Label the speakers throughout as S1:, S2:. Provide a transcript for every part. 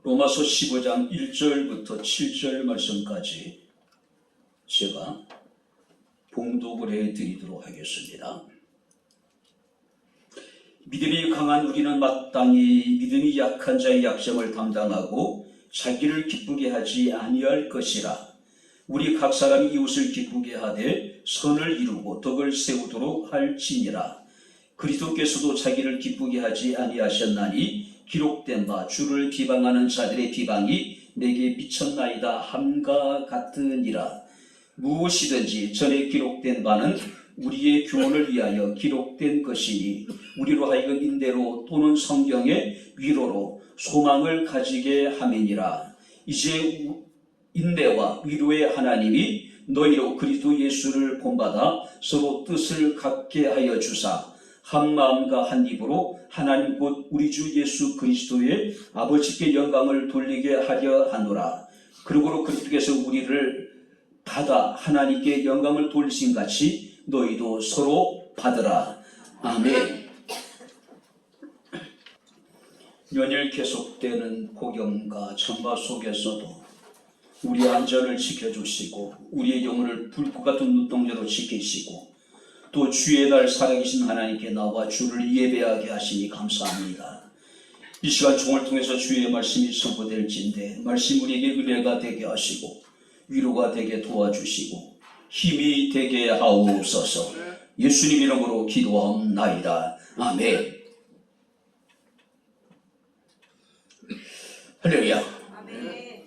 S1: 로마서 15장 1절부터 7절 말씀까지 제가 봉독을 해드리도록 하겠습니다. 믿음이 강한 우리는 마땅히 믿음이 약한 자의 약점을 담당하고 자기를 기쁘게 하지 아니할 것이라. 우리 각 사람이 이웃을 기쁘게 하되 선을 이루고 덕을 세우도록 할지니라. 그리스도께서도 자기를 기쁘게 하지 아니하셨나니 기록된 바 주를 비방하는 자들의 비방이 내게 미쳤나이다 함과 같으니라. 무엇이든지 전에 기록된 바는 우리의 교훈을 위하여 기록된 것이니 우리로 하여금 인대로 또는 성경의 위로로 소망을 가지게 함이니라. 이제 인내와 위로의 하나님이 너희로 그리스도 예수를 본받아 서로 뜻을 갖게 하여 주사 한 마음과 한 입으로 하나님 곧 우리 주 예수 그리스도의 아버지께 영광을 돌리게 하려 하노라. 그러므로 그리스도께서 우리를 받아 하나님께 영광을 돌리신 같이 너희도 서로 받으라. 아멘. 연일 계속되는 폭염과 천바 속에서도 우리의 안전을 지켜주시고 우리의 영혼을 불꽃 같은 눈동자로 지키시고 또 주의 날 살아계신 하나님께 나와 주를 예배하게 하시니 감사합니다. 이 시간 종을 통해서 주의 말씀이 선포될진데 말씀 우리에게 은혜가 되게 하시고 위로가 되게 도와주시고 힘이 되게 하옵소서. 예수님 이름으로 기도하옵나이다. 아멘. 할렐루야.
S2: 아멘.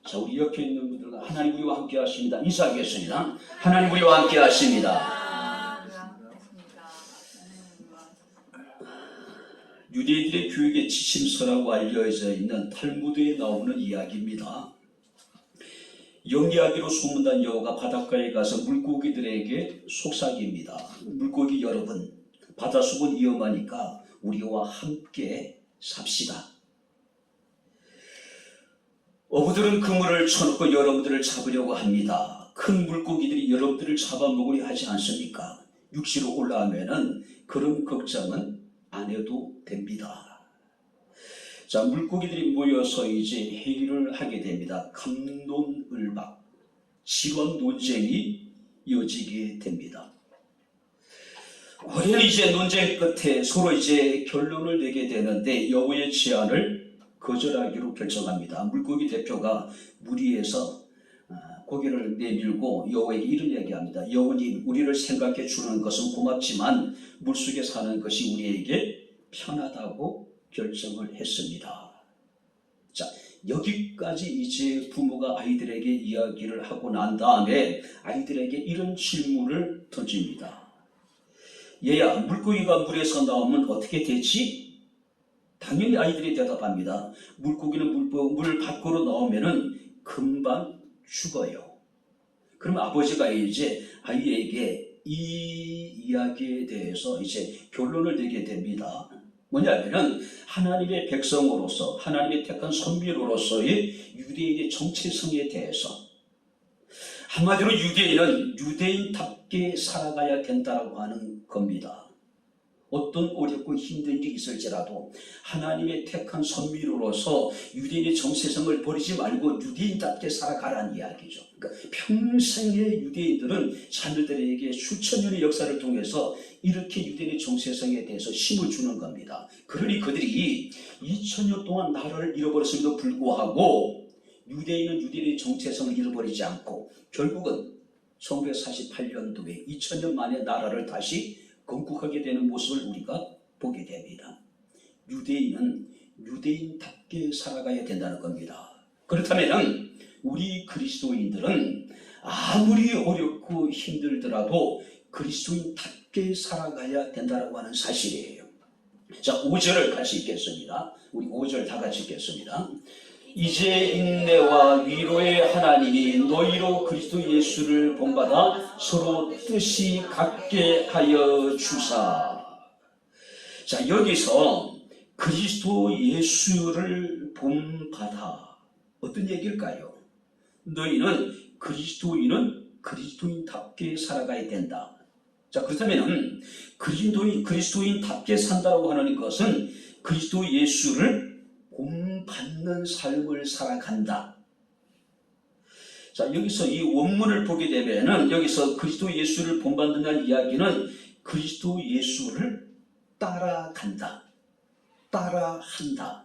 S1: 자, 우리 옆에 있는 분들과 하나님 우리와 함께 하십니다. 인사하겠습니다. 하나님 우리와 함께 하십니다. 유대인들의 교육의 지침서라고 알려져 있는 탈무드에 나오는 이야기입니다. 연기하기로 소문난 여호가 바닷가에 가서 물고기들에게 속삭입니다. 물고기 여러분, 바닷속은 위험하니까 우리와 함께 삽시다. 어부들은 그물을 쳐놓고 여러분들을 잡으려고 합니다. 큰 물고기들이 여러분들을 잡아먹으려 하지 않습니까? 육지로 올라오면은 그런 걱정은 안 해도 됩니다. 자, 물고기들이 모여서 이제 회의를 하게 됩니다. 갑론을박, 지원 논쟁이 이어지게 됩니다. 오랜 이제 논쟁 끝에 서로 이제 결론을 내게 되는데 여호와의 제안을 거절하기로 결정합니다. 물고기 대표가 무리해서 고개를 내밀고 여호와에게 이런 이야기합니다. 여호와님, 우리를 생각해 주는 것은 고맙지만 물속에 사는 것이 우리에게 편하다고 결정을 했습니다. 자, 여기까지 이제 부모가 아이들에게 이야기를 하고 난 다음에 아이들에게 이런 질문을 던집니다. 얘야, 물고기가 물에서 나오면 어떻게 되지? 당연히 아이들이 대답합니다. 물고기는 물 밖으로 나오면은 금방 죽어요. 그럼 아버지가 이제 아이에게 이 이야기에 대해서 이제 결론을 내게 됩니다. 뭐냐면은 하나님의 백성으로서 하나님의 택한 선비로서의 유대인의 정체성에 대해서 한마디로 유대인은 유대인답게 살아가야 된다고 하는 겁니다. 어떤 어렵고 힘든 일이 있을지라도 하나님의 택한 선비로서 유대인의 정체성을 버리지 말고 유대인답게 살아가라는 이야기죠. 그러니까 평생의 유대인들은 자녀들에게 수천 년의 역사를 통해서 이렇게 유대인의 정체성에 대해서 힘을 주는 겁니다. 그러니 그들이 2000년 동안 나라를 잃어버렸음에도 불구하고 유대인은 유대인의 정체성을 잃어버리지 않고 결국은 1948년도에 2000년 만에 나라를 다시 건국하게 되는 모습을 우리가 보게 됩니다. 유대인은 유대인답게 살아가야 된다는 겁니다. 그렇다면 우리 그리스도인들은 아무리 어렵고 힘들더라도 그리스도인답게 살아가야 된다고 하는 사실이에요. 자, 5절을 같이 읽겠습니다. 우리 5절 다 같이 읽겠습니다. 이제 인내와 위로의 하나님이 너희로 그리스도 예수를 본받아 서로 뜻이 같게 하여 주사. 자, 여기서 그리스도 예수를 본받아 어떤 얘기일까요? 너희는 그리스도인답게 살아가야 된다. 자, 그렇다면 그리스도인답게 산다고 하는 것은 그리스도 예수를 본받는 삶을 살아간다. 자, 여기서 이 원문을 보게 되면은 여기서 그리스도 예수를 본받는다는 이야기는 그리스도 예수를 따라간다, 따라한다.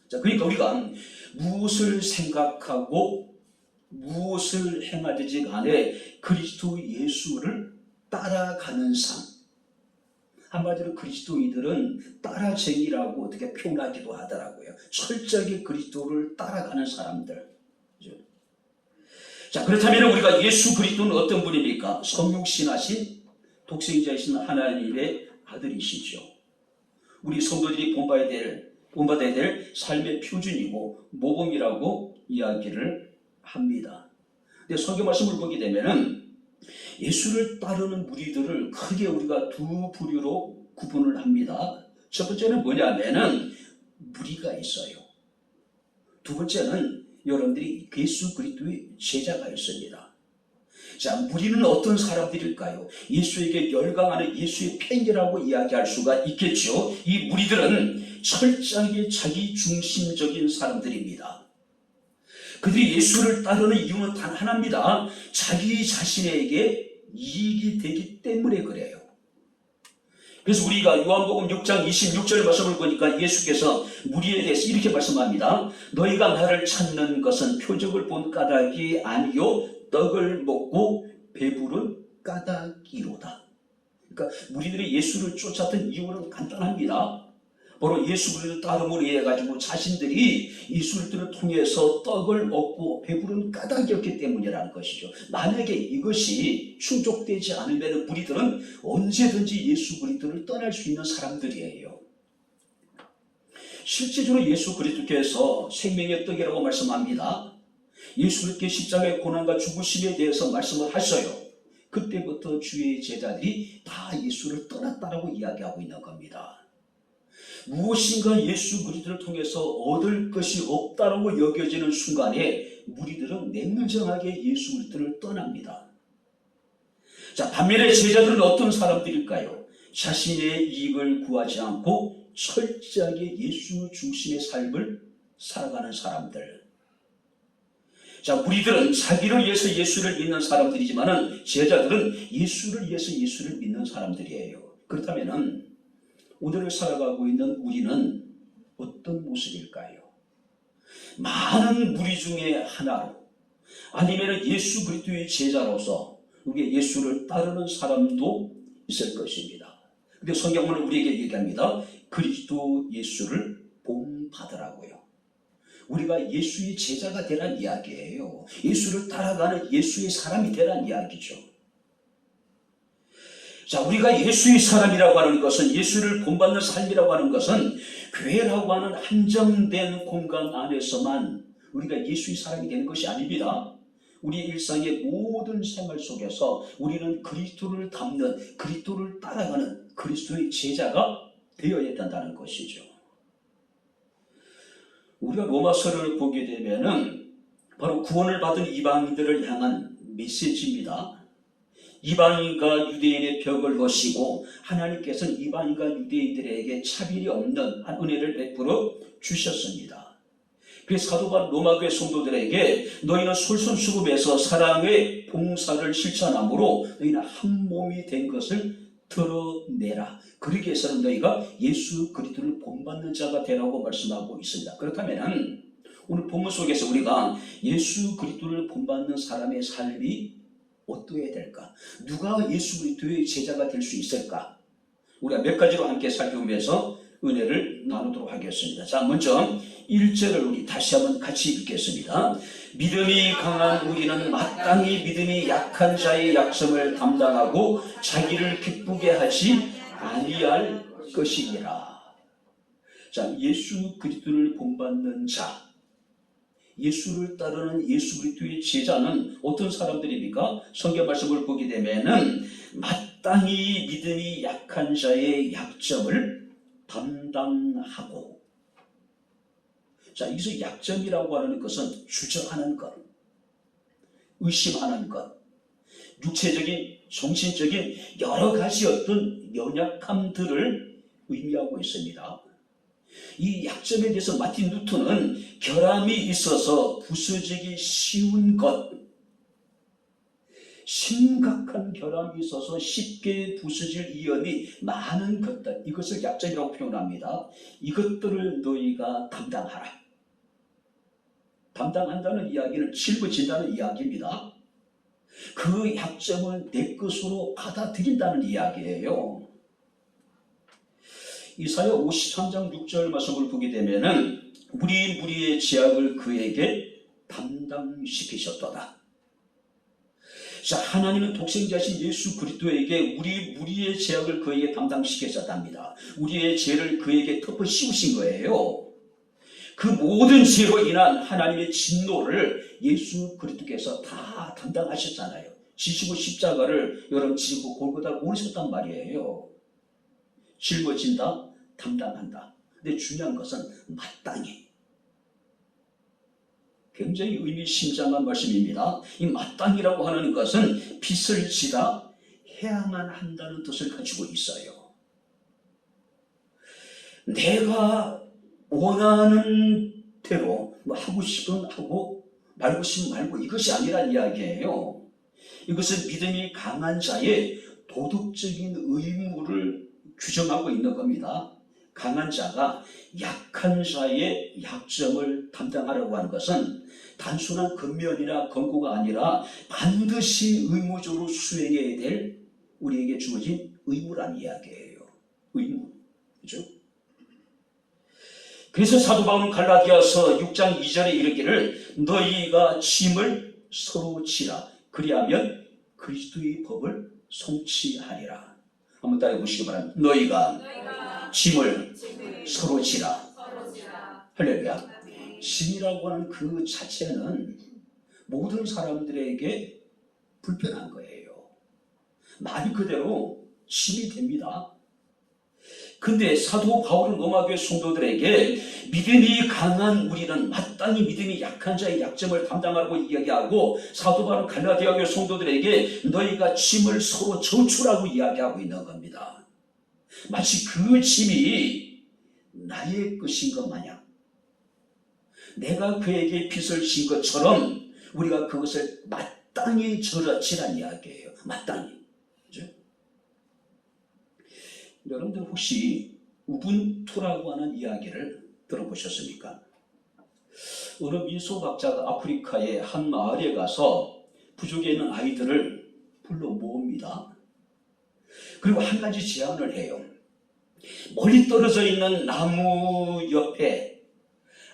S1: 자, 그러니까 우리가 무엇을 생각하고 무엇을 행하든지 간에 그리스도 예수를 따라가는 삶. 한마디로 그리스도인들은 따라쟁이라고 어떻게 표현하기도 하더라고요. 철저하게 그리스도를 따라가는 사람들. 그렇죠? 자, 그렇다면 우리가 예수 그리스도는 어떤 분입니까? 성육신하신 독생자이신 하나님의 아들이시죠. 우리 성도들이 본받아야 될 삶의 표준이고 모범이라고 이야기를 합니다. 근데 성경 말씀을 보게 되면은 예수를 따르는 무리들을 크게 우리가 두 부류로 구분을 합니다. 첫 번째는 뭐냐면은 무리가 있어요. 두 번째는 여러분들이 예수 그리스도의 제자가 있습니다. 자, 무리는 어떤 사람들일까요? 예수에게 열광하는 예수의 팬이라고 이야기할 수가 있겠죠. 이 무리들은 철저하게 자기 중심적인 사람들입니다. 그들이 예수를 따르는 이유는 단 하나입니다. 자기 자신에게 이익이 되기 때문에 그래요. 그래서 우리가 요한복음 6장 26절 말씀을 보니까 예수께서 무리에 대해서 이렇게 말씀합니다. 너희가 나를 찾는 것은 표적을 본 까닭이 아니요 떡을 먹고 배부른 까닭이로다. 그러니까 무리들이 예수를 쫓았던 이유는 간단합니다. 바로 예수 그리스도를 따름으로 인해 가지고 자신들이 예수를 통해서 떡을 얻고 배부른 까닭이었기 때문이라는 것이죠. 만약에 이것이 충족되지 않으면 무리들은 언제든지 예수 그리스도를 떠날 수 있는 사람들이에요. 실제적으로 예수 그리스도께서 생명의 떡이라고 말씀합니다. 예수 그리스도의 십자가의 고난과 죽으심에 대해서 말씀을 하셔요. 그때부터 주의 제자들이 다 예수를 떠났다라고 이야기하고 있는 겁니다. 무엇인가 예수 그리스도를 통해서 얻을 것이 없다라고 여겨지는 순간에 무리들은 냉정하게 예수 그리스도를 떠납니다. 자, 반면에 제자들은 어떤 사람들일까요? 자신의 이익을 구하지 않고 철저하게 예수 중심의 삶을 살아가는 사람들. 자, 무리들은 자기를 위해서 예수를 믿는 사람들이지만은 제자들은 예수를 위해서 예수를 믿는 사람들이에요. 그렇다면은 오늘을 살아가고 있는 우리는 어떤 모습일까요? 많은 무리 중에 하나로 아니면 예수 그리스도의 제자로서 우리의 예수를 따르는 사람도 있을 것입니다. 근데 성경은 우리에게 얘기합니다. 그리스도 예수를 본받으라고요. 우리가 예수의 제자가 되란 이야기예요. 예수를 따라가는 예수의 사람이 되란 이야기죠. 자, 우리가 예수의 사람이라고 하는 것은, 예수를 본받는 삶이라고 하는 것은 교회라고 하는 한정된 공간 안에서만 우리가 예수의 사람이 되는 것이 아닙니다. 우리의 일상의 모든 생활 속에서 우리는 그리스도를 닮는, 그리스도를 따라가는 그리스도의 제자가 되어야 된다는 것이죠. 우리가 로마서를 보게 되면은 바로 구원을 받은 이방인들을 향한 메시지입니다. 이방인과 유대인의 벽을 거시고 하나님께서는 이방인과 유대인들에게 차별이 없는 한 은혜를 베풀어 주셨습니다. 그래서 사도 바울 로마교회 성도들에게 너희는 솔선수범해서 사랑의 봉사를 실천함으로 너희는 한 몸이 된 것을 드러내라. 그러기 위해서는 너희가 예수 그리스도를 본받는 자가 되라고 말씀하고 있습니다. 그렇다면 오늘 본문 속에서 우리가 예수 그리스도를 본받는 사람의 삶이 어떠해야 될까? 누가 예수 그리스도의 제자가 될 수 있을까? 우리가 몇 가지로 함께 살펴보면서 은혜를 나누도록 하겠습니다. 자, 먼저 1절을 우리 다시 한번 같이 읽겠습니다. 믿음이 강한 우리는 마땅히 믿음이 약한 자의 약점을 담당하고 자기를 기쁘게 하지 아니할 것이니라. 자, 예수 그리스도를 본받는 자, 예수를 따르는 예수 그리스도의 제자는 어떤 사람들입니까? 성경 말씀을 보게 되면은 마땅히 믿음이 약한 자의 약점을 담당하고. 자, 여기서 약점이라고 하는 것은 주저하는 것, 의심하는 것, 육체적인, 정신적인 여러 가지 어떤 연약함들을 의미하고 있습니다. 이 약점에 대해서 마틴 루터는 결함이 있어서 부서지기 쉬운 것, 심각한 결함이 있어서 쉽게 부서질 위험이 많은 것들, 이것을 약점이라고 표현합니다. 이것들을 너희가 담당하라. 담당한다는 이야기는 짊어진다는 이야기입니다. 그 약점을 내 것으로 받아들인다는 이야기예요. 이사야 53장 6절 말씀을 보게 되면은 우리 무리의 죄악을 그에게 담당시키셨도다. 자, 하나님은 독생자신 예수 그리스도에게 우리 무리의 죄악을 그에게 담당시키셨답니다. 우리의 죄를 그에게 덮어 씌우신 거예요. 그 모든 죄로 인한 하나님의 진노를 예수 그리스도께서 다 담당하셨잖아요. 지시고 십자가를 여러분 지고 골고다를 오르셨단 말이에요. 짊어진다, 담당한다. 근데 중요한 것은 마땅히. 굉장히 의미심장한 말씀입니다. 이 마땅이라고 하는 것은 빚을 지다 해야만 한다는 뜻을 가지고 있어요. 내가 원하는 대로 하고 싶으면 하고 말고 싶으면 말고 이것이 아니란 이야기예요. 이것은 믿음이 강한 자의 도덕적인 의무를 규정하고 있는 겁니다. 강한 자가 약한 자의 약점을 담당하라고 하는 것은 단순한 권면이나 권고가 아니라 반드시 의무적으로 수행해야 될 우리에게 주어진 의무란 이야기예요. 의무. 그죠? 그래서 사도 바울은 갈라디아서 6장 2절에 이르기를 너희가 짐을 서로 지라 그리하면 그리스도의 법을 성취하리라. 한번 따라해 보시기 바랍니다. 너희가 짐을 서로 지라. 할렐루야. 짐이라고 하는 그 자체는 모든 사람들에게 불편한 거예요. 말 그대로 짐이 됩니다. 근데 사도 바울은 로마교회 성도들에게 믿음이 강한 우리는 마땅히 믿음이 약한 자의 약점을 담당하라고 이야기하고, 사도 바울은 갈라디아 교회 성도들에게 너희가 짐을 서로 저출하고 이야기하고 있는 겁니다. 마치 그 짐이 나의 것인 것 마냥, 내가 그에게 빚을 진 것처럼 우리가 그것을 마땅히 지란 이야기예요. 마땅히. 그죠? 여러분들 혹시 우분투라고 하는 이야기를 들어보셨습니까? 어느 민속학자가 아프리카의 한 마을에 가서 부족에 있는 아이들을 불러 모읍니다. 그리고 한 가지 제안을 해요. 멀리 떨어져 있는 나무 옆에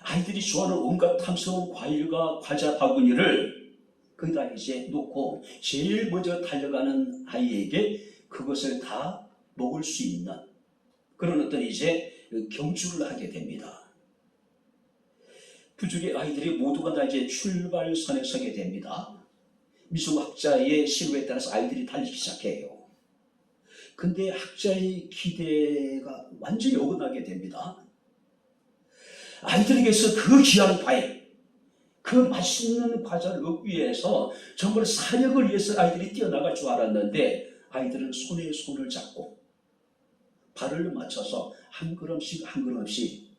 S1: 아이들이 좋아하는 온갖 탐스러운 과일과 과자 바구니를 거기다 이제 놓고 제일 먼저 달려가는 아이에게 그것을 다 먹을 수 있는 그런 어떤 이제 경주를 하게 됩니다. 부족의 아이들이 모두가 다 이제 출발선에 서게 됩니다. 미술학자의 시루에 따라서 아이들이 달리기 시작해요. 근데 학자의 기대가 완전히 어긋나게 됩니다. 아이들에게서 그 귀한 과일, 그 맛있는 과자를 얻기 위해서 정말 사력을 위해서 아이들이 뛰어나갈 줄 알았는데, 아이들은 손에 손을 잡고 발을 맞춰서 한 걸음씩 한 걸음씩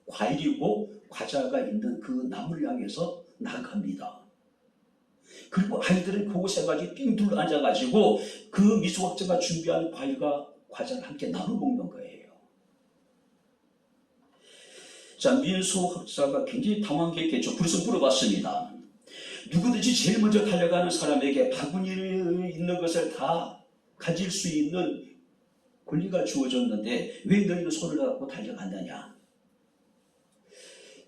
S1: 과일이고 과자가 있는 그 나무를 향해서 나갑니다. 그리고 아이들은 그곳에 가지고 삥 둘러 앉아가지고 그 미술학자가 준비한 과일과 과자를 함께 나눠 먹는 거예요. 자, 민속학자가 굉장히 당황했겠죠. 그래서 물어봤습니다. 누구든지 제일 먼저 달려가는 사람에게 바구니에 있는 것을 다 가질 수 있는 권리가 주어졌는데 왜 너희는 손을 갖고 달려간다냐?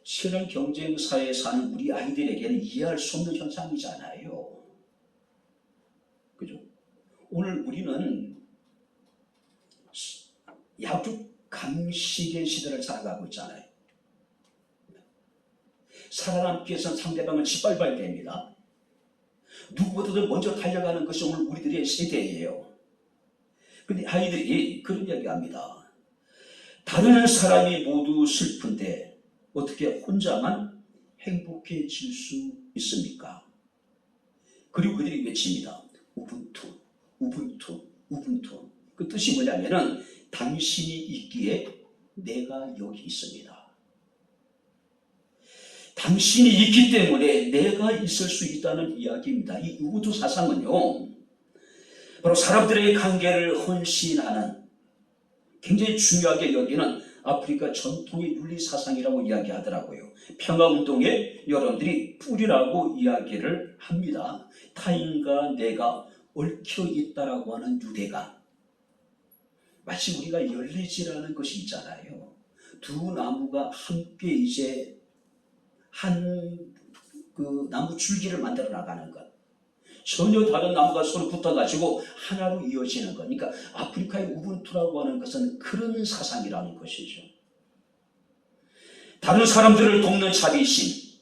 S1: 치열한 경쟁사에 사는 우리 아이들에게는 이해할 수 없는 현상이잖아요. 그죠? 오늘 우리는 약육 강식의 시대를 살아가고 있잖아요. 살아남기 위해서는 상대방을 짓밟아야 됩니다. 누구보다도 먼저 달려가는 것이 오늘 우리들의 세대예요. 근데 아이들이 그런 이야기합니다. 다른 사람이 모두 슬픈데 어떻게 혼자만 행복해질 수 있습니까? 그리고 그들이 외칩니다. 우분투, 우분투, 우분투. 그 뜻이 뭐냐면은 당신이 있기에 내가 여기 있습니다. 당신이 있기 때문에 내가 있을 수 있다는 이야기입니다. 이 우두 사상은요, 바로 사람들의 관계를 헌신하는 굉장히 중요하게 여기는 아프리카 전통의 윤리 사상이라고 이야기하더라고요. 평화운동에 여러분들이 뿌리라고 이야기를 합니다. 타인과 내가 얽혀 있다라고 하는 유대감. 마치 우리가 열리지라는 것이 있잖아요. 두 나무가 함께 이제 한 그 나무 줄기를 만들어 나가는 것. 전혀 다른 나무가 서로 붙어가지고 하나로 이어지는 것. 그러니까 아프리카의 우분투라고 하는 것은 그런 사상이라는 것이죠. 다른 사람들을 돕는 자비심,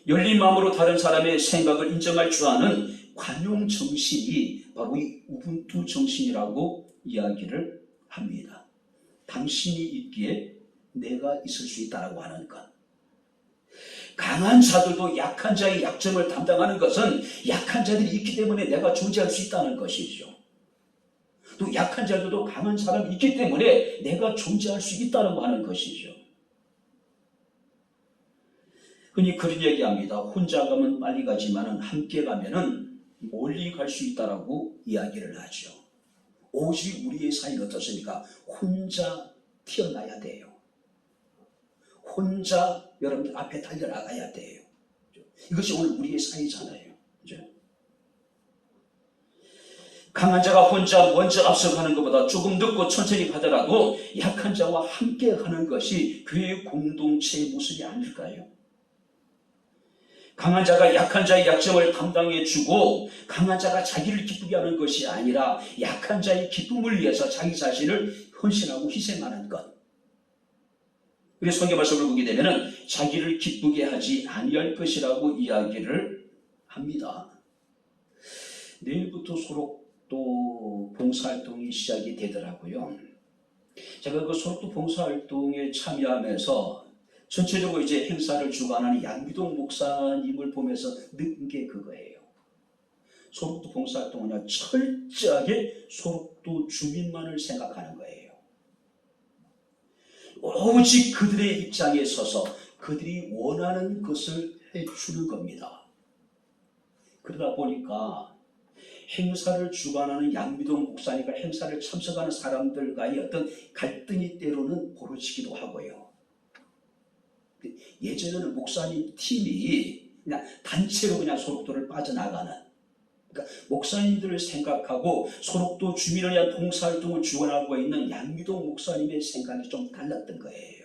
S1: 열린 마음으로 다른 사람의 생각을 인정할 줄 아는 관용 정신이 바로 이 우분투 정신이라고 이야기를 합니다. 당신이 있기에 내가 있을 수 있다라고 하는 것. 강한 자들도 약한 자의 약점을 담당하는 것은 약한 자들이 있기 때문에 내가 존재할 수 있다는 것이죠. 또 약한 자들도 강한 사람이 있기 때문에 내가 존재할 수 있다고 하는 것이죠. 흔히 그런 얘기합니다. 혼자 가면 빨리 가지만 함께 가면 멀리 갈 수 있다라고 이야기를 하죠. 오직 우리의 사이는 어떻습니까? 혼자 튀어나야 돼요. 혼자 여러분들 앞에 달려나가야 돼요. 이것이 오늘 우리의 사이잖아요. 강한 자가 혼자 먼저 앞서가는 것보다 조금 늦고 천천히 가더라도 약한 자와 함께 하는 것이 교회의 공동체의 모습이 아닐까요? 강한 자가 약한 자의 약점을 담당해주고 강한 자가 자기를 기쁘게 하는 것이 아니라 약한 자의 기쁨을 위해서 자기 자신을 헌신하고 희생하는 것. 그래서 성경 말씀을 보게 되면 자기를 기쁘게 하지 아니할 것이라고 이야기를 합니다. 내일부터 소록도 봉사활동이 시작이 되더라고요. 제가 그 소록도 봉사활동에 참여하면서 전체적으로 이제 행사를 주관하는 양미동 목사님을 보면서 느낀 게 그거예요. 소록도 봉사활동은 철저하게 소록도 주민만을 생각하는 거예요. 오직 그들의 입장에 서서 그들이 원하는 것을 해주는 겁니다. 그러다 보니까 행사를 주관하는 양미동 목사님과 행사를 참석하는 사람들과의 어떤 갈등이 때로는 벌어지기도 하고요. 예전에는 목사님 팀이 그냥 단체로 그냥 소록도를 빠져나가는, 그러니까 목사님들을 생각하고 소록도 주민을 위한 봉사활동을 주관하고 있는 양미동 목사님의 생각이 좀 달랐던 거예요.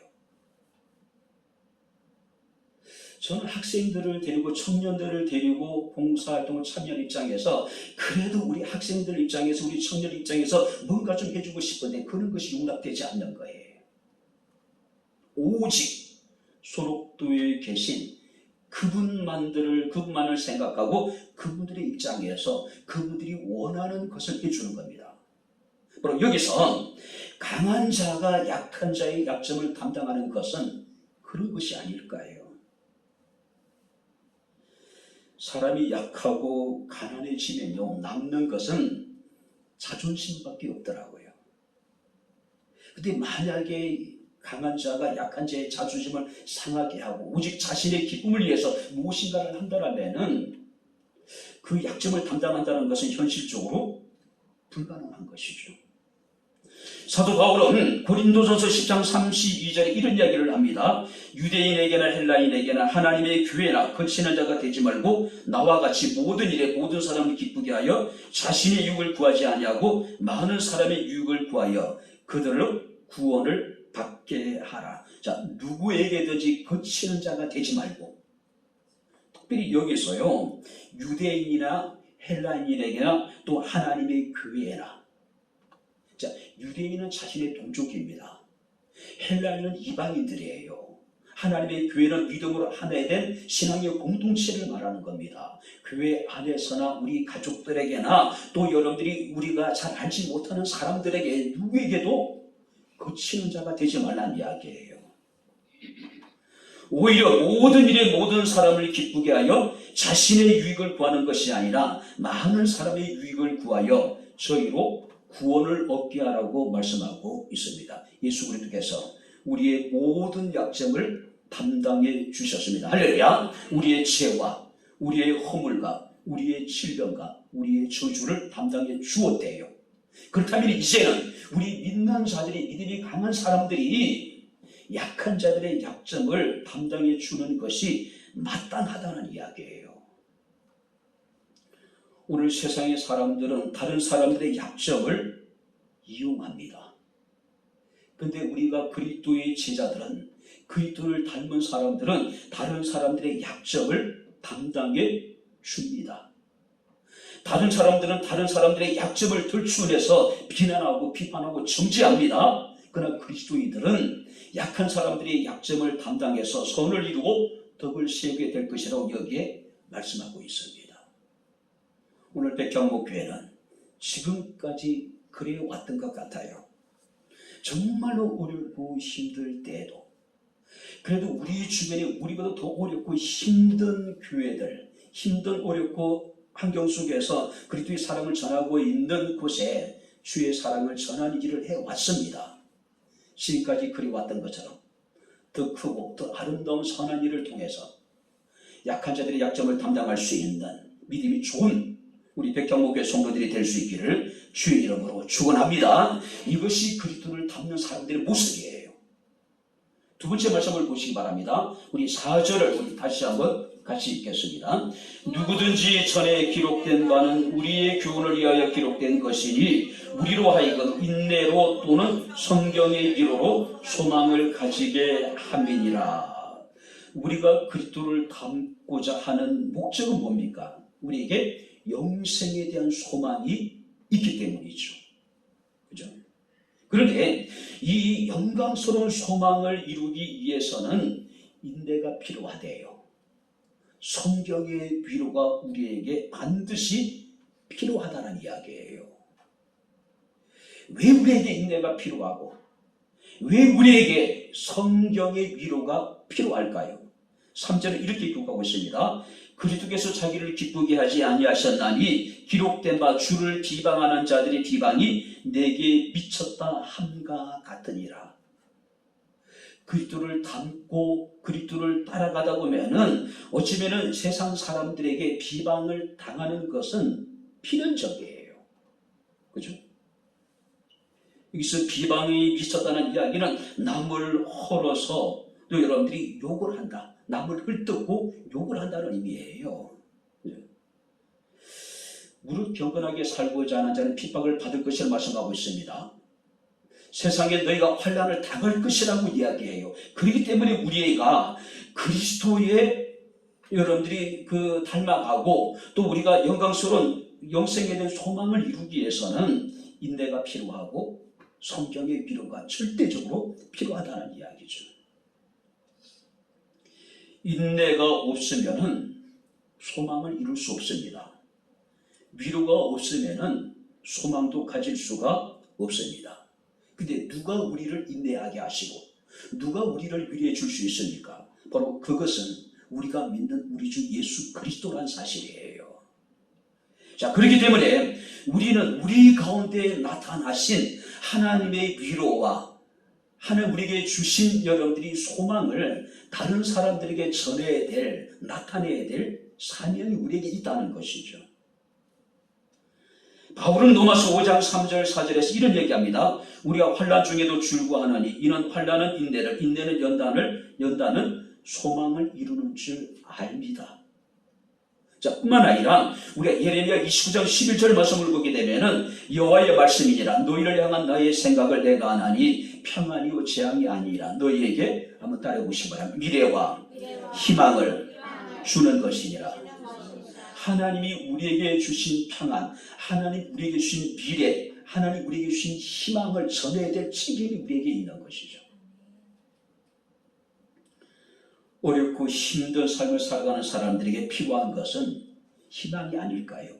S1: 저는 학생들을 데리고 청년들을 데리고 봉사활동을 참여하는 입장에서 그래도 우리 학생들 입장에서 우리 청년 입장에서 뭔가 좀 해주고 싶은데 그런 것이 용납되지 않는 거예요. 오직 소록도에 계신 그분만을 생각하고 그분들의 입장에서 그분들이 원하는 것을 해주는 겁니다. 바로 여기서 강한 자가 약한 자의 약점을 담당하는 것은 그런 것이 아닐까요? 사람이 약하고 가난해지면요, 남는 것은 자존심밖에 없더라고요. 근데 만약에 강한 자가 약한 자의 자존심을 상하게 하고 오직 자신의 기쁨을 위해서 무엇인가를 한다면 그 약점을 담당한다는 것은 현실적으로 불가능한 것이죠. 사도 바울은 고린도전서 10장 32절에 이런 이야기를 합니다. 유대인에게나 헬라인에게나 하나님의 교회나 거치는 자가 되지 말고 나와 같이 모든 일에 모든 사람을 기쁘게 하여 자신의 유익을 구하지 아니하고 많은 사람의 유익을 구하여 그들로 구원을 받게 하라. 자, 누구에게든지 거치는 자가 되지 말고, 특별히 여기서요, 유대인이나 헬라인에게나 또 하나님의 교회나, 자, 유대인은 자신의 동족입니다. 헬라인은 이방인들이에요. 하나님의 교회는 믿음으로 하나 된 신앙의 공동체를 말하는 겁니다. 교회 안에서나 우리 가족들에게나 또 여러분들이 우리가 잘 알지 못하는 사람들에게 누구에게도 거치는 자가 되지 말라는 이야기예요. 오히려 모든 일에 모든 사람을 기쁘게 하여 자신의 유익을 구하는 것이 아니라 많은 사람의 유익을 구하여 저희로 구원을 얻게 하라고 말씀하고 있습니다. 예수 그리스도께서 우리의 모든 약점을 담당해 주셨습니다. 할렐루야. 우리의 죄와 우리의 허물과 우리의 질병과 우리의 저주를 담당해 주었대요. 그렇다면 이제는 우리 믿는 자들이, 믿음이 강한 사람들이 약한 자들의 약점을 담당해 주는 것이 마땅하다는 이야기예요. 오늘 세상의 사람들은 다른 사람들의 약점을 이용합니다. 그런데 우리가 그리스도의 제자들은, 그리스도를 닮은 사람들은 다른 사람들의 약점을 담당해 줍니다. 다른 사람들은 다른 사람들의 약점을 들추어내서 비난하고 비판하고 정죄합니다. 그러나 그리스도인들은 약한 사람들의 약점을 담당해서 선을 이루고 덕을 세우게 될 것이라고 여기에 말씀하고 있습니다. 오늘 백향목교회는 지금까지 그래 왔던 것 같아요. 정말로 어렵고 힘들 때에도 그래도 우리 주변에 우리보다 더 어렵고 힘든 교회들, 힘든 어렵고 환경 속에서 그리스도의 사랑을 전하고 있는 곳에 주의 사랑을 전하는 일을 해왔습니다. 지금까지 그래왔던 것처럼 더 크고 더 아름다운 선한 일을 통해서 약한 자들의 약점을 담당할 수 있는 믿음이 좋은 우리 백향목교회 성도들이 될 수 있기를 주의 이름으로 축원합니다. 이것이 그리스도를 닮는 사람들의 모습이에요. 두 번째 말씀을 보시기 바랍니다. 우리 4절을 우리 다시 한번 같이 읽겠습니다. 누구든지 전에 기록된 바는 우리의 교훈을 위하여 기록된 것이니 우리로 하여금 인내로 또는 성경의 위로로 소망을 가지게 함이니라. 우리가 그리스도를 닮고자 하는 목적은 뭡니까? 우리에게 영생에 대한 소망이 있기 때문이죠. 그죠? 그런데 이 영광스러운 소망을 이루기 위해서는 인내가 필요하대요. 성경의 위로가 우리에게 반드시 필요하다는 이야기예요. 왜 우리에게 인내가 필요하고 왜 우리에게 성경의 위로가 필요할까요? 3절은 이렇게 기록하고 있습니다. 그리스도께서 자기를 기쁘게 하지 아니하셨나니 기록된 바 주를 비방하는 자들의 비방이 내게 미쳤다 함과 같으니라. 그리스도를 닮고 그리스도를 따라가다 보면은 어쩌면은 세상 사람들에게 비방을 당하는 것은 필연적이에요. 그죠? 여기서 비방이 미쳤다는 이야기는 남을 헐어서 또 여러분들이 욕을 한다. 남을 헐뜯고 욕을 한다는 의미예요. 무릇 경건하게 살고자 하는 자는 핍박을 받을 것이라고 말씀하고 있습니다. 세상에 너희가 환난을 당할 것이라고 이야기해요. 그렇기 때문에 우리가 그리스도의 여러분들이 닮아가고 또 우리가 영광스러운 영생에 대한 소망을 이루기 위해서는 인내가 필요하고 성경의 위로가 절대적으로 필요하다는 이야기죠. 인내가 없으면 소망을 이룰 수 없습니다. 위로가 없으면 소망도 가질 수가 없습니다. 근데 누가 우리를 인내하게 하시고 누가 우리를 위로해 줄 수 있습니까? 바로 그것은 우리가 믿는 우리 주 예수 그리스도란 사실이에요. 자, 그렇기 때문에 우리는 우리 가운데 나타나신 하나님의 위로와 하나님 우리에게 주신 여러분들이 소망을 다른 사람들에게 전해야 될, 나타내야 될 사명이 우리에게 있다는 것이죠. 바울은 로마서 5장 3절 4절에서 이런 얘기합니다. 우리가 환난 중에도 즐거워하나니 이는 환난은 인내를, 인내는 연단은 소망을 이루는 줄 압니다. 자, 뿐만 아니라 우리가 예레미야 29장 11절 말씀을 보게 되면은 여호와의 말씀이니라 너희를 향한 나의 생각을 내가 아나니 평안이요 재앙이 아니라 너희에게 한번 따라해보시기 바랍니다. 미래와 희망을 주는 것이니라. 하나님이 우리에게 주신 평안, 하나님 우리에게 주신 미래, 하나님 우리에게 주신 희망을 전해야 될 책임이 우리에게 있는 것이죠. 어렵고 힘든 삶을 살아가는 사람들에게 필요한 것은 희망이 아닐까요?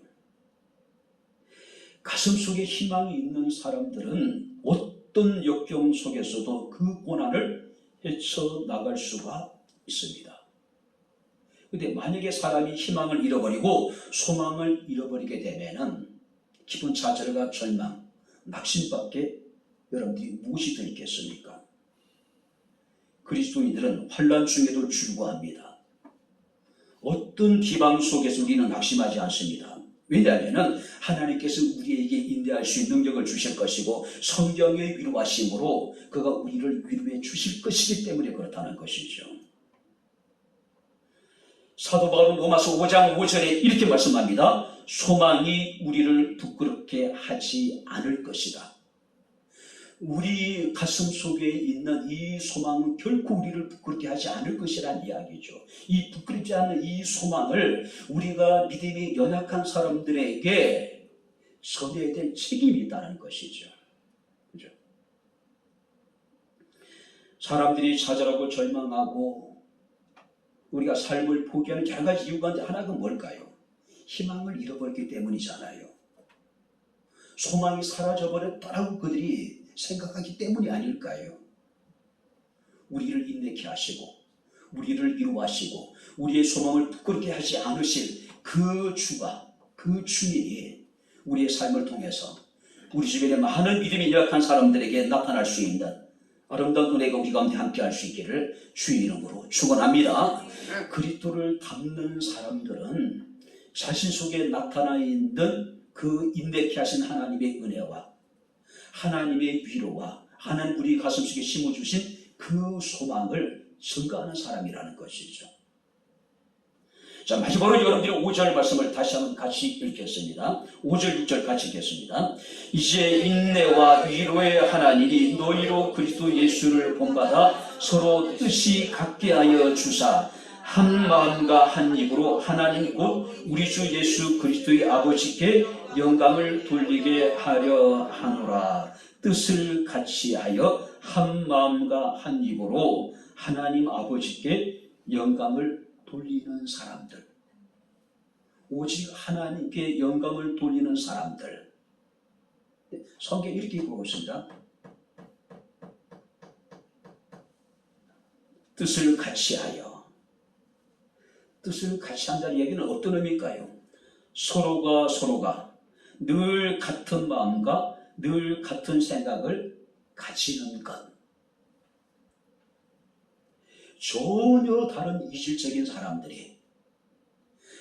S1: 가슴속에 희망이 있는 사람들은 어떤 역경 속에서도 그 고난을 헤쳐나갈 수가 있습니다. 그런데 만약에 사람이 희망을 잃어버리고 소망을 잃어버리게 되면은 기분 좌절과 절망, 낙심밖에 여러분들이 무엇이 더 있겠습니까? 그리스도인들은 환난 중에도 즐거워합니다. 어떤 비방 속에서 우리는 낙심하지 않습니다. 왜냐하면 하나님께서 우리에게 인내할 수 있는 능력을 주실 것이고 성경의 위로하심으로 그가 우리를 위로해 주실 것이기 때문에 그렇다는 것이죠. 사도 바울은 로마서 5장 5절에 이렇게 말씀합니다. 소망이 우리를 부끄럽게 하지 않을 것이다. 우리 가슴 속에 있는 이 소망은 결코 우리를 부끄럽게 하지 않을 것이라는 이야기죠. 이 부끄럽지 않은 이 소망을 우리가 믿음이 연약한 사람들에게 전해야 될 책임이 있다는 것이죠. 그죠? 사람들이 좌절하고 절망하고 우리가 삶을 포기하는 여러 가지 이유가 있는데 하나가 뭘까요? 희망을 잃어버렸기 때문이잖아요. 소망이 사라져버렸다라고 그들이 생각하기 때문이 아닐까요? 우리를 인내케 하시고 우리를 위로하시고 우리의 소망을 부끄럽게 하지 않으실 그 주가, 그 주님이 우리의 삶을 통해서 우리 주변에 많은 믿음이 약한 사람들에게 나타날 수 있는 아름다운 은혜가 우리 가운데 함께 할 수 있기를 주의 이름으로 축원합니다. 그리스도를 닮는 사람들은 자신 속에 나타나 있는 그 인내케 하신 하나님의 은혜와 하나님의 위로와 하나님 우리 가슴속에 심어주신 그 소망을 증거하는 사람이라는 것이죠. 자, 마지막으로 여러분들이 5절 말씀을 다시 한번 같이 읽겠습니다. 5절 6절 같이 읽겠습니다. 이제 인내와 위로의 하나님이 너희로 그리스도 예수를 본받아 서로 뜻이 같게 하여 주사 한 마음과 한 입으로 하나님 곧 우리 주 예수 그리스도의 아버지께 영광을 돌리게 하려 하노라. 뜻을 같이 하여 한 마음과 한 입으로 하나님 아버지께 영광을 돌리는 사람들, 오직 하나님께 영광을 돌리는 사람들. 성경 이렇게 읽고 있습니다. 뜻을 같이 하여. 뜻을 같이 한다는 얘기는 어떤 의미일까요? 서로가 늘 같은 마음과 늘 같은 생각을 가지는 것. 전혀 다른 이질적인 사람들이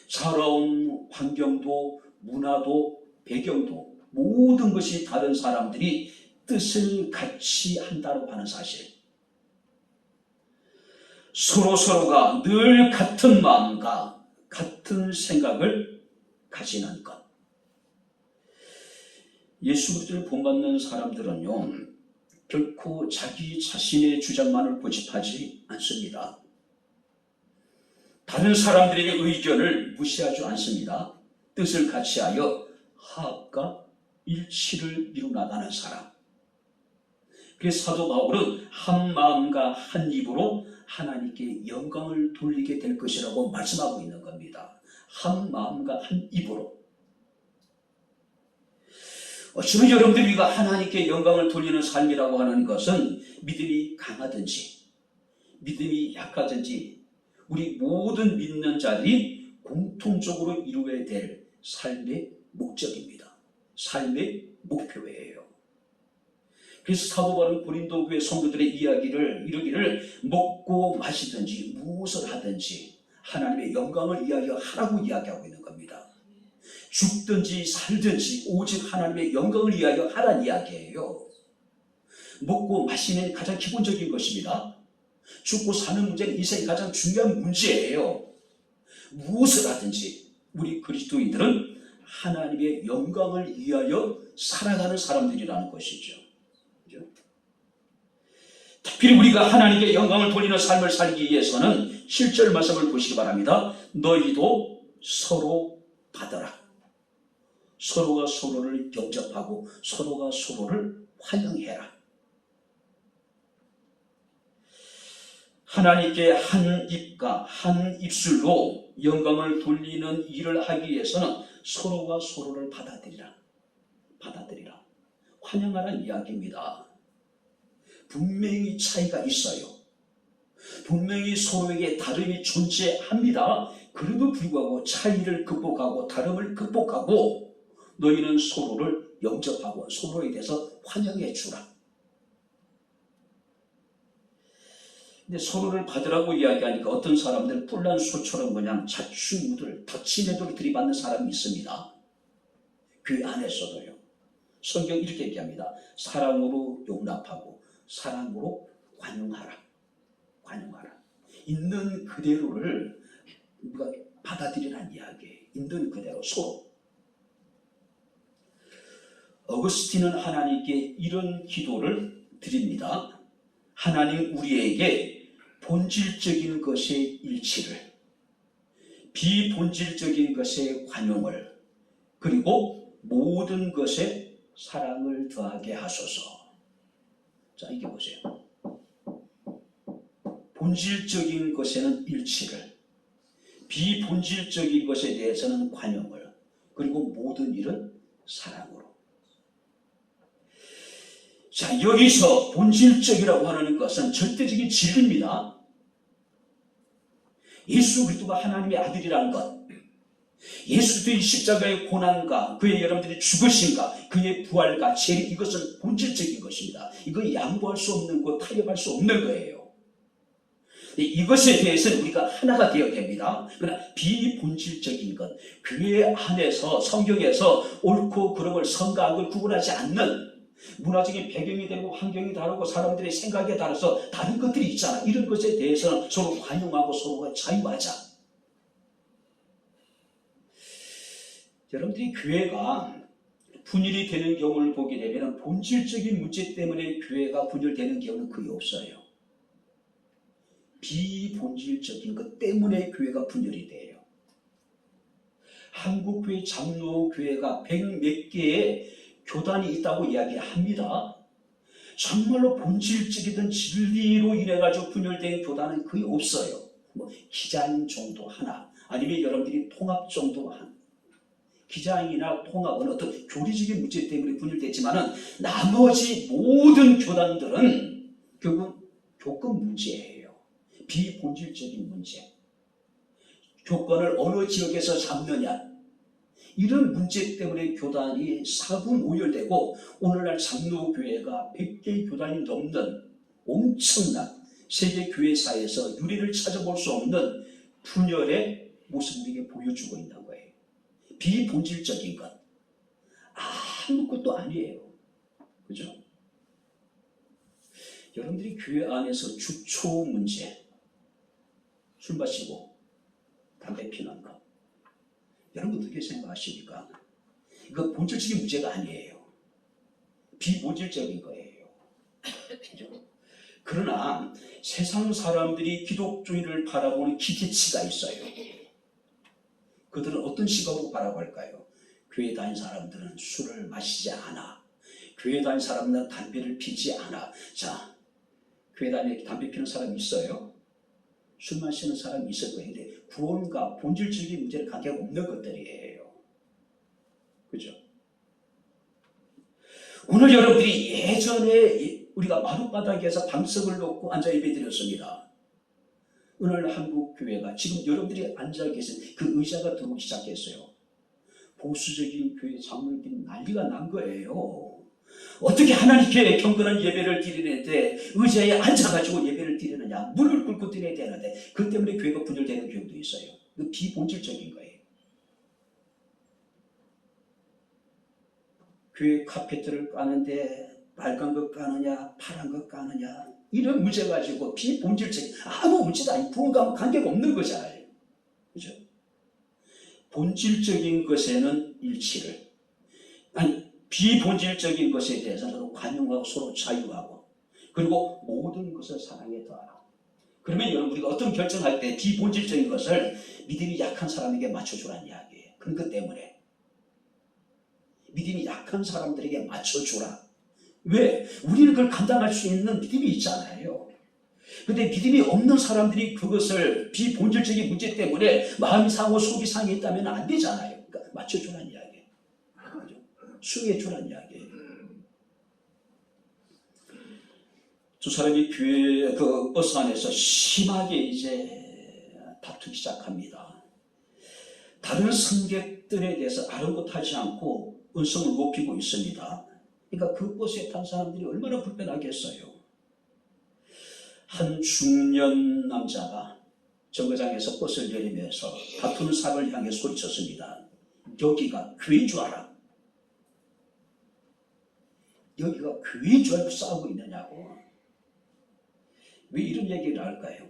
S1: 살아온 환경도 문화도 배경도 모든 것이 다른 사람들이 뜻을 같이 한다고 하는 사실. 서로가 늘 같은 마음과 같은 생각을 가지는 것. 예수 그리스도를 본받는 사람들은요, 결코 자기 자신의 주장만을 고집하지 않습니다. 다른 사람들의 의견을 무시하지 않습니다. 뜻을 같이 하여 화합과 일치를 이루나가는 사람. 그래서 사도 바울은 한 마음과 한 입으로 하나님께 영광을 돌리게 될 것이라고 말씀하고 있는 겁니다. 한 마음과 한 입으로. 지금 여러분들이 우리가 하나님께 영광을 돌리는 삶이라고 하는 것은 믿음이 강하든지 믿음이 약하든지 우리 모든 믿는 자들이 공통적으로 이루어야 될 삶의 목적입니다. 삶의 목표예요. 그래서 사도 바울은 고린도 교회 성도들의 이야기를 이루기를 먹고 마시든지 무엇을 하든지 하나님의 영광을 하라고 이야기하고 있는 겁니다. 죽든지 살든지 오직 하나님의 영광을 위하여 하라는 이야기예요. 먹고 마시는 가장 기본적인 것입니다. 죽고 사는 문제는 인생의 가장 중요한 문제예요. 무엇을 하든지 우리 그리스도인들은 하나님의 영광을 위하여 살아가는 사람들이라는 것이죠. 그렇죠? 특별히 우리가 하나님께 영광을 돌리는 삶을 살기 위해서는 7절 말씀을 보시기 바랍니다. 너희도 서로 받아라. 서로가 서로를 영접하고 서로가 서로를 환영해라. 하나님께 한 입과 한 입술로 영광을 돌리는 일을 하기 위해서는 서로가 서로를 받아들이라. 환영하라는 이야기입니다. 분명히 차이가 있어요. 분명히 서로에게 다름이 존재합니다. 그래도 불구하고 차이를 극복하고 다름을 극복하고 너희는 서로를 영접하고 서로에 대해서 환영해 주라. 근데 서로를 받으라고 이야기하니까 어떤 사람들은 뿔난 소처럼 그냥 자충우들, 닥치내도록 들이받는 사람이 있습니다. 그 안에서도요. 성경 이렇게 얘기합니다. 사랑으로 용납하고 사랑으로 관용하라. 관용하라. 있는 그대로를 우리가 받아들이라는 이야기예요. 있는 그대로 서로. 어거스틴은 하나님께 이런 기도를 드립니다. 하나님 우리에게 본질적인 것의 일치를, 비본질적인 것의 관용을, 그리고 모든 것에 사랑을 더하게 하소서. 자, 이게 보세요. 본질적인 것에는 일치를, 비본질적인 것에 대해서는 관용을, 그리고 모든 일은 사랑으로. 자, 여기서 본질적이라고 하는 것은 절대적인 진리입니다. 예수 그리스도가 하나님의 아들이라는 것, 예수의 십자가의 고난과 그의 여러분들이 죽으심과 그의 부활과 재림, 이것은 본질적인 것입니다. 이거 양보할 수 없는 것, 타협할 수 없는 거예요. 이것에 대해서는 우리가 하나가 되어야 됩니다. 그러나 비본질적인 것, 교회 안에서 성경에서 옳고 그름을 선과 악을 구분하지 않는, 문화적인 배경이 되고 환경이 다르고 사람들의 생각에 따라서 다른 것들이 있잖아. 이런 것에 대해서는 서로 관용하고 서로가 자유하자. 여러분들이 교회가 분열이 되는 경우를 보게 되면 본질적인 문제 때문에 교회가 분열되는 경우는 거의 없어요. 비본질적인 것 때문에 교회가 분열이 돼요. 한국교회 장로교회가 100몇 개의 교단이 있다고 이야기합니다. 정말로 본질적이던 진리로 인해가지고 분열된 교단은 거의 없어요. 기자인 정도 하나, 아니면 여러분들이 통합 정도 하나. 기자인이나 통합은 어떤 교리적인 문제 때문에 분열됐지만은 나머지 모든 교단들은 결국은 교권 문제예요. 비본질적인 문제. 교권을 어느 지역에서 잡느냐, 이런 문제 때문에 교단이 사분오열되고 오늘날 장로교회가 100개의 교단이 넘는 엄청난 세계 교회사에서 유례를 찾아볼 수 없는 분열의 모습을 보여주고 있는 거예요. 비본질적인 것, 아무것도 아니에요. 그죠? 여러분들이 교회 안에서 주초 문제, 술 마시고 담배 피는 것, 여러분 어떻게 생각하십니까? 이거 본질적인 문제가 아니에요. 비본질적인 거예요. 그죠? 그러나 세상 사람들이 기독교인을 바라보는 기대치가 있어요. 그들은 어떤 시각으로 바라볼까요? 교회 다닌 사람들은 술을 마시지 않아. 교회 다닌 사람들은 담배를 피지 않아. 자, 교회 다니는 담배 피는 사람이 있어요? 술 마시는 사람이 있을 거예요. 근데 구원과 본질적인 문제는 관계가 없는 것들이에요. 그죠? 오늘 여러분들이 예전에 우리가 마룻바닥에서 방석을 놓고 앉아 예배드렸습니다. 오늘 한국교회가 지금 여러분들이 앉아 계신 그 의자가 들어오기 시작했어요. 보수적인 교회 장로님들이 난리가 난 거예요. 어떻게 하나님께 경건한 예배를 드리는데 의자에 앉아가지고 예배를 드리느냐, 무릎을 꿇고 드려야 되는데, 그 때문에 교회가 분열되는 경우도 있어요. 그 비본질적인 거예요. 교회 카페트를 까는데 빨간 거 까느냐 파란 거 까느냐, 이런 문제 가지고 비본질적인, 아무 문제도 아니고 구원과 관계가 없는 거잖아요. 그죠? 본질적인 것에는 일치를, 아니 비본질적인 것에 대해서는 관용하고 서로 자유하고, 그리고 모든 것을 사랑에 더하라. 그러면 여러분, 우리가 어떤 결정할 때 비본질적인 것을 믿음이 약한 사람에게 맞춰주라는 이야기예요. 그런 것 때문에 믿음이 약한 사람들에게 맞춰주라. 왜? 우리는 그걸 감당할 수 있는 믿음이 있잖아요. 근데 믿음이 없는 사람들이 그것을 비본질적인 문제 때문에 마음이 상하고 속이 상했다면 안 되잖아요. 그러니까 맞춰주라는 이야기예요. 수혜주라는 이야기예요. 두 사람이 교회 그 버스 안에서 심하게 이제 다투기 시작합니다. 다른 승객들에 대해서 아랑곳하지 않고 음성을 높이고 있습니다. 그러니까 그 버스에 탄 사람들이 얼마나 불편하겠어요. 한 중년 남자가 정거장에서 버스를 내리면서 다투는 사람을 향해 소리쳤습니다. 여기가 교회인 줄 알아? 여기가 교회인 줄 알고 싸우고 있느냐고. 왜 이런 얘기를 할까요?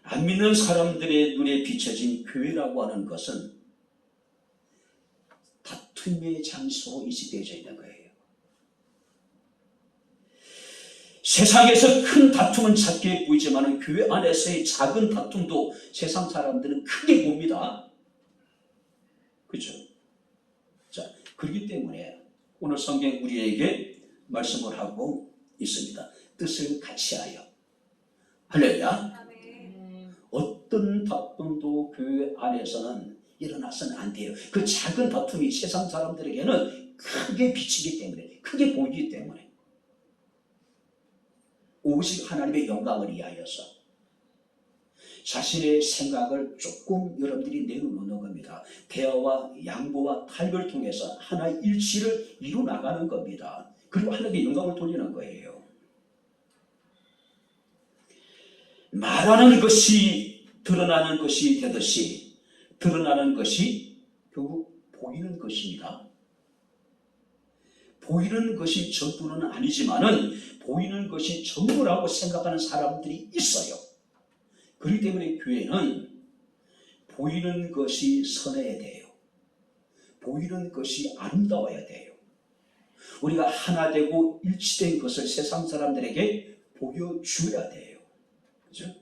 S1: 안 믿는 사람들의 눈에 비춰진 교회라고 하는 것은 다툼의 장소로 인식되어져 있는 거예요. 세상에서 큰 다툼은 작게 보이지만 교회 안에서의 작은 다툼도 세상 사람들은 크게 봅니다. 그렇죠? 자, 그렇기 때문에 오늘 성경 우리에게 말씀을 하고 있습니다. 뜻을 같이하여. 할렐루야. 어떤 다툼도 교회 안에서는 일어나서는 안 돼요. 그 작은 다툼이 세상 사람들에게는 크게 비치기 때문에, 크게 보이기 때문에 오직 하나님의 영광을 위하여서 자신의 생각을 조금 여러분들이 내려놓는 겁니다. 대화와 양보와 타협을 통해서 하나의 일치를 이루어나가는 겁니다. 그리고 하나님의 영광을 돌리는 거예요. 말하는 것이 드러나는 것이 되듯이 드러나는 것이 결국 보이는 것입니다. 보이는 것이 전부는 아니지만은 보이는 것이 전부라고 생각하는 사람들이 있어요. 그렇기 때문에 교회는 보이는 것이 선해야 돼요. 보이는 것이 아름다워야 돼요. 우리가 하나 되고 일치된 것을 세상 사람들에게 보여줘야 돼요. 그죠?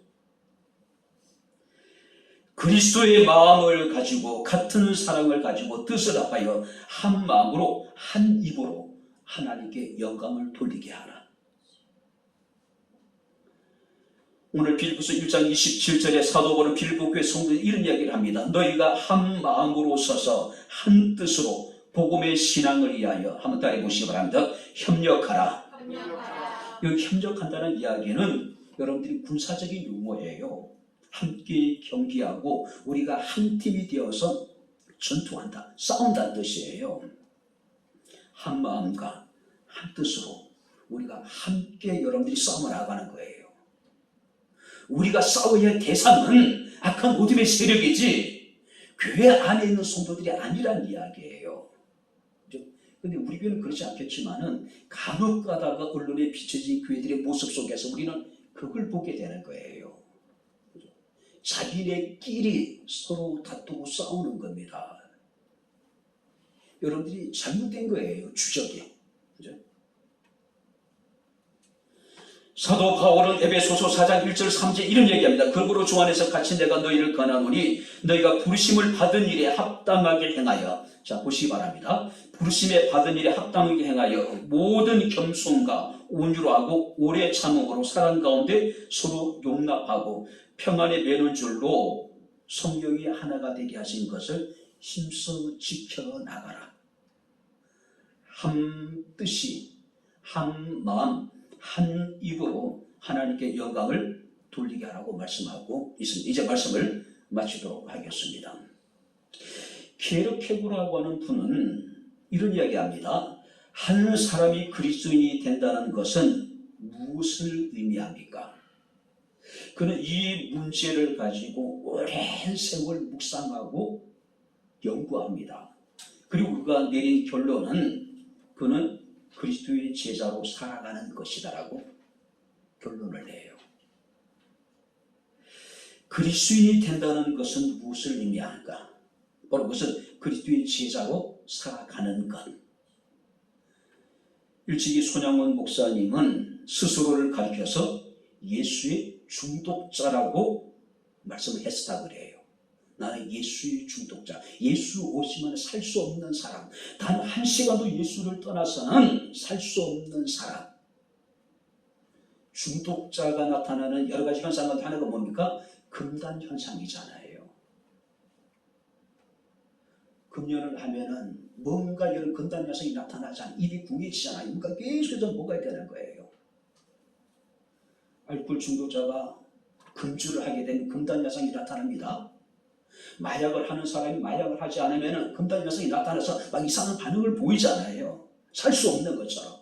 S1: 그리스도의 마음을 가지고 같은 사랑을 가지고 뜻을 합하여 한 마음으로 한 입으로 하나님께 영광을 돌리게 하라. 오늘 빌립보서 1장 27절에 사도 바울은 빌립보 교회 성도들이 이런 이야기를 합니다. 너희가 한 마음으로 서서 한 뜻으로 복음의 신앙을 위하여 한번 따라해 보시기 바랍니다. 협력하라. 여기 협력한다는 이야기는 여러분들이 군사적인 용어예요. 함께 경기하고 우리가 한 팀이 되어서 전투한다, 싸운다는 뜻이에요. 한 마음과 한 뜻으로 우리가 함께 여러분들이 싸워 나가는 거예요. 우리가 싸워야 할 대상은 악한 어둠의 세력이지 교회 안에 있는 성도들이 아니란 이야기예요. 그런데 우리 교회는 그렇지 않겠지만은 간혹 가다가 언론에 비춰진 교회들의 모습 속에서 우리는 그걸 보게 되는 거예요. 자기네끼리 서로 다투고 싸우는 겁니다. 여러분들이 잘못된 거예요. 주적이. 그죠? 사도 바울은 에베소서 4장 1절 3절 이런 얘기합니다. 그러므로 주 안에서 같이 내가 너희를 권하노니 너희가 부르심을 받은 일에 합당하게 행하여, 자 보시기 바랍니다. 부르심에 받은 일에 합당하게 행하여 모든 겸손과 온유로 하고 오래 참음으로 사랑 가운데 서로 용납하고 평안에 매는 줄로 성령이 하나가 되게 하신 것을 힘써 지켜나가라. 한 뜻이, 한 마음, 한 입으로 하나님께 영광을 돌리게 하라고 말씀하고 있습니다. 이제 말씀을 마치도록 하겠습니다. 케르케고라고 하는 분은 이런 이야기합니다. 한 사람이 그리스도인이 된다는 것은 무엇을 의미합니까? 그는 이 문제를 가지고 오랜 세월 묵상하고 연구합니다. 그리고 그가 내린 결론은 그는 그리스도의 제자로 살아가는 것이다라고 결론을 내요. 그리스도인이 된다는 것은 무엇을 의미할까? 바로 그것은 그리스도의 제자로 살아가는 것. 일찍이 손양원 목사님은 스스로를 가리켜서 예수의 중독자라고 말씀을 했었다고 그래요. 나는 예수의 중독자, 예수 없이는 살 수 없는 사람, 단 한 시간도 예수를 떠나서는 살 수 없는 사람. 중독자가 나타나는 여러 가지 현상 가운데 하나가 뭡니까? 금단 현상이잖아요. 금연을 하면은 뭔가 이런 금단 현상이 나타나잖아요. 입이 궁해지잖아요. 그러니까 계속해서 뭐가 되는 거예요. 알코올 중독자가 금주를 하게 되면 금단 현상이 나타납니다. 마약을 하는 사람이 마약을 하지 않으면 금단 현상이 나타나서 막 이상한 반응을 보이잖아요. 살 수 없는 것처럼.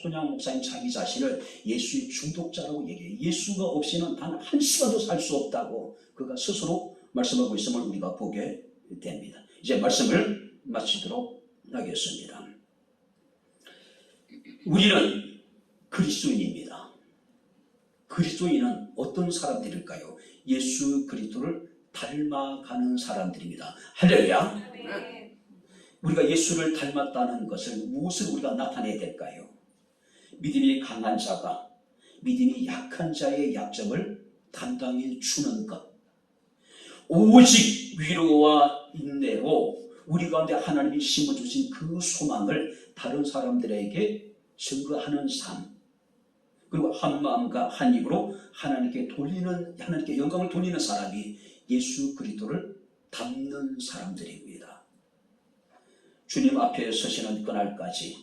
S1: 손양 목사님 자기 자신을 예수의 중독자라고 얘기해요. 예수가 없이는 단 한시간도 살 수 없다고 그가 스스로 말씀하고 있음을 우리가 보게 됩니다. 이제 말씀을 마치도록 하겠습니다. 우리는 그리스도인입니다. 그리스도인은 어떤 사람들일까요? 예수 그리스도를 닮아가는 사람들입니다. 할렐루야. 우리가 예수를 닮았다는 것을 무엇을 우리가 나타내야 될까요? 믿음이 강한 자가 믿음이 약한 자의 약점을 담당해 주는 것. 오직 위로와 인내로 우리 가운데 하나님이 심어주신 그 소망을 다른 사람들에게 증거하는 삶. 그리고 한 마음과 한 입으로 하나님께 영광을 돌리는 사람이 예수 그리스도를 닮는 사람들입니다. 주님 앞에 서시는 그날까지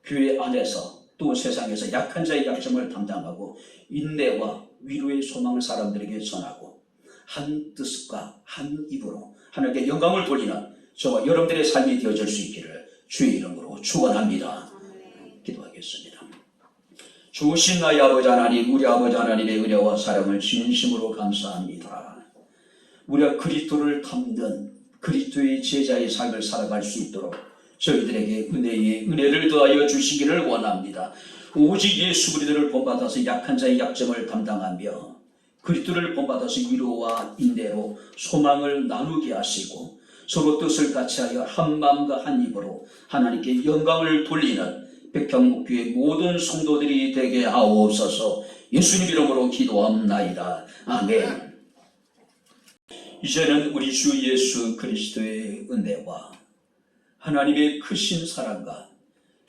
S1: 교회 안에서 또 세상에서 약한 자의 약점을 담당하고 인내와 위로의 소망을 사람들에게 전하고 한 뜻과 한 입으로 하나님께 영광을 돌리는 저와 여러분들의 삶이 되어질 수 있기를 주의 이름으로 축원합니다. 기도하겠습니다. 좋으신 나의 아버지 하나님, 우리 아버지 하나님의 은혜와 사랑을 진심으로 감사합니다. 우리가 그리스도를 담는 그리스도의 제자의 삶을 살아갈 수 있도록 저희들에게 은혜를 더하여 주시기를 원합니다. 오직 예수 그리스도를 본받아서 약한 자의 약점을 담당하며 그리스도를 본받아서 위로와 인내로 소망을 나누게 하시고 서로 뜻을 같이하여 한 마음과 한 입으로 하나님께 영광을 돌리는 백향목교회 모든 성도들이 되게 하옵소서. 예수님 이름으로 기도합나이다. 아멘. 이제는 우리 주 예수 그리스도의 은혜와 하나님의 크신 사랑과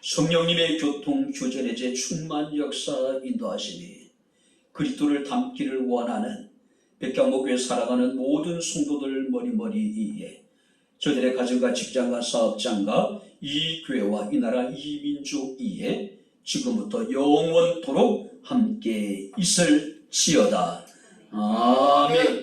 S1: 성령님의 교통 교전의 제 충만 역사 인도하심이 그리스도를 닮기를 원하는 백향목교회 살아가는 모든 성도들 머리머리 위에 저들의 가정과 직장과 사업장과 이 교회와 이 나라 이 민족 위에 지금부터 영원토록 함께 있을지어다. 아멘.